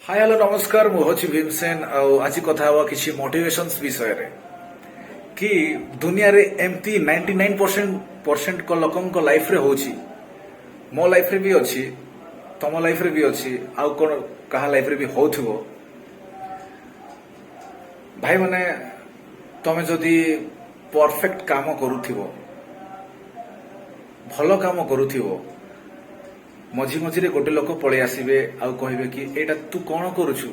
Hi hello नमस्कार मु होची भीमसेन आज कथा हवा किसी मोटिवेशंस विषय रे कि दुनिया रे एमती 99% को लोकन को लाइफ रे होची मो लाइफ रे भी अछि तम लाइफ रे भी अछि आउ कोन कहा लाइफ रे भी होथबो भाई माने तमे जदी परफेक्ट काम करूथिबो भलो काम करूथिबो मझी मझीरे गोटे लोक पलि आसबे आउ कहबे कि एटा तू कौन करुछु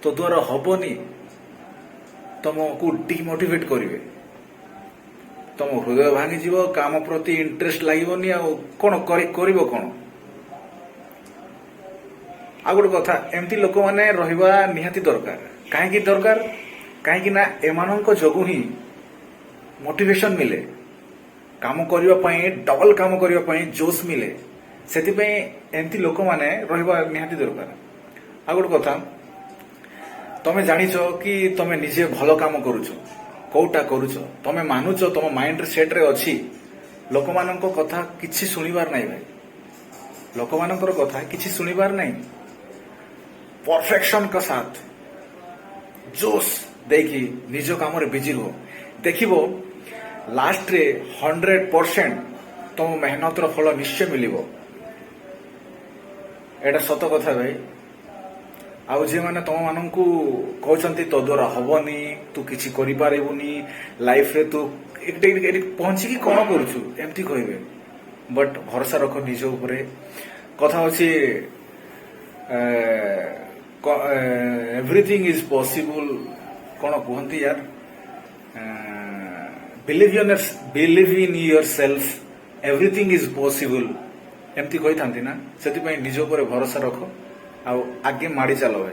तो द्वारा हबनी तुमको डिमोटिवेट करिवे तुम हृदय भांगी जीव काम प्रति इंटरेस्ट लागोनी कौन करिवो कौन आ गोटे कथा एमती लोक माने रहिबा निहाती दरकार काहेकि दरकार काहेकि ना एमानंक जोगु ही मोटिवेशन मिले काम करिवा पई डबल काम करिवा पई जोश मिले सेतिपई एमती लोक माने रहिबा निहाती दरकार आ गोटे कथा तमे जानिछ कि तमे निजे भलो काम करूछ कोटा करूछ तमे मानुछ तम माइंड सेट रे अछि लोक मानक कथा किछि सुनिबार नाही भाई लोक मानकर कथा किछि सुनिबार नाही परफेक्शन का साथ जोश देखि निज काम रे बिजी हो देखिबो लास्ट रे 100% तुम मेहनत रो फल निश्चय मिलिबो एटा सत कथा भाई आउ जे माने तुम मानकू कहउछंती तो द्वारा हबनी तू किछि करि पारेबुनी लाइफ रे तू एक पहुंची कि कोन करूछु एमती कहबे बट भरोसा रख निज ऊपर कथा होछि एवरीथिंग इज पॉसिबल कोन कहंती यार believe in yourself everything is possible एमती कही था ना से निज ऊपर भरोसा रख आगे माड़ी चल भाई।